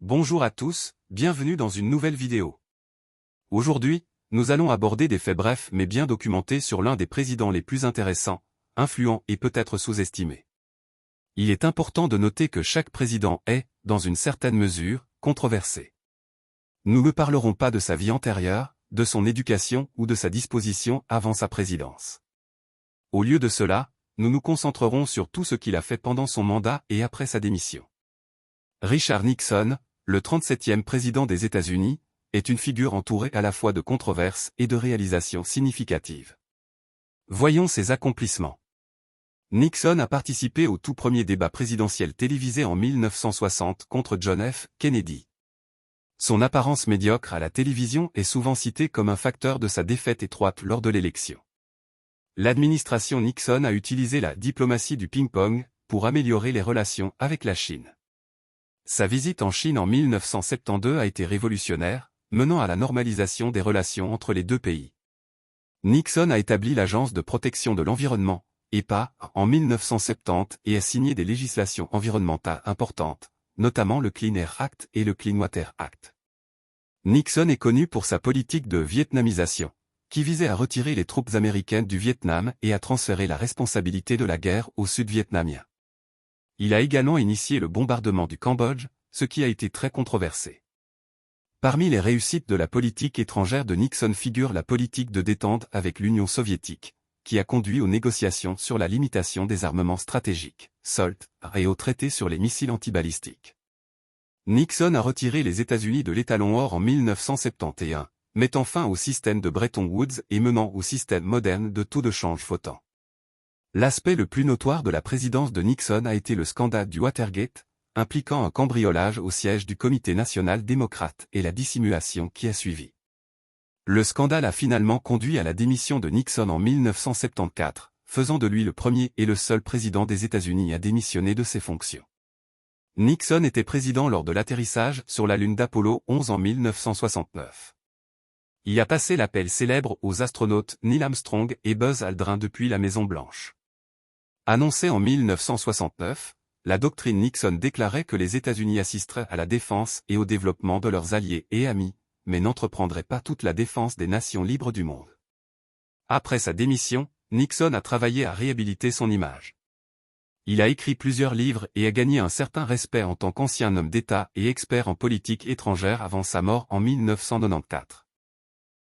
Bonjour à tous, bienvenue dans une nouvelle vidéo. Aujourd'hui, nous allons aborder des faits brefs mais bien documentés sur l'un des présidents les plus intéressants, influents et peut-être sous-estimés. Il est important de noter que chaque président est, dans une certaine mesure, controversé. Nous ne parlerons pas de sa vie antérieure, de son éducation ou de sa disposition avant sa présidence. Au lieu de cela, nous nous concentrerons sur tout ce qu'il a fait pendant son mandat et après sa démission. Richard Nixon, le 37e président des États-Unis, est une figure entourée à la fois de controverses et de réalisations significatives. Voyons ses accomplissements. Nixon a participé au tout premier débat présidentiel télévisé en 1960 contre John F. Kennedy. Son apparence médiocre à la télévision est souvent citée comme un facteur de sa défaite étroite lors de l'élection. L'administration Nixon a utilisé la diplomatie du ping-pong pour améliorer les relations avec la Chine. Sa visite en Chine en 1972 a été révolutionnaire, menant à la normalisation des relations entre les deux pays. Nixon a établi l'Agence de protection de l'environnement, EPA, en 1970 et a signé des législations environnementales importantes, notamment le Clean Air Act et le Clean Water Act. Nixon est connu pour sa politique de vietnamisation, qui visait à retirer les troupes américaines du Vietnam et à transférer la responsabilité de la guerre aux Sud-Vietnamiens. Il a également initié le bombardement du Cambodge, ce qui a été très controversé. Parmi les réussites de la politique étrangère de Nixon figure la politique de détente avec l'Union soviétique, qui a conduit aux négociations sur la limitation des armements stratégiques, SALT, et au traité sur les missiles antibalistiques. Nixon a retiré les États-Unis de l'étalon or en 1971, mettant fin au système de Bretton Woods et menant au système moderne de taux de change flottant. L'aspect le plus notoire de la présidence de Nixon a été le scandale du Watergate, impliquant un cambriolage au siège du Comité national démocrate et la dissimulation qui a suivi. Le scandale a finalement conduit à la démission de Nixon en 1974, faisant de lui le premier et le seul président des États-Unis à démissionner de ses fonctions. Nixon était président lors de l'atterrissage sur la Lune d'Apollo 11 en 1969. Il a passé l'appel célèbre aux astronautes Neil Armstrong et Buzz Aldrin depuis la Maison-Blanche. Annoncée en 1969, la doctrine Nixon déclarait que les États-Unis assisteraient à la défense et au développement de leurs alliés et amis, mais n'entreprendraient pas toute la défense des nations libres du monde. Après sa démission, Nixon a travaillé à réhabiliter son image. Il a écrit plusieurs livres et a gagné un certain respect en tant qu'ancien homme d'État et expert en politique étrangère avant sa mort en 1994.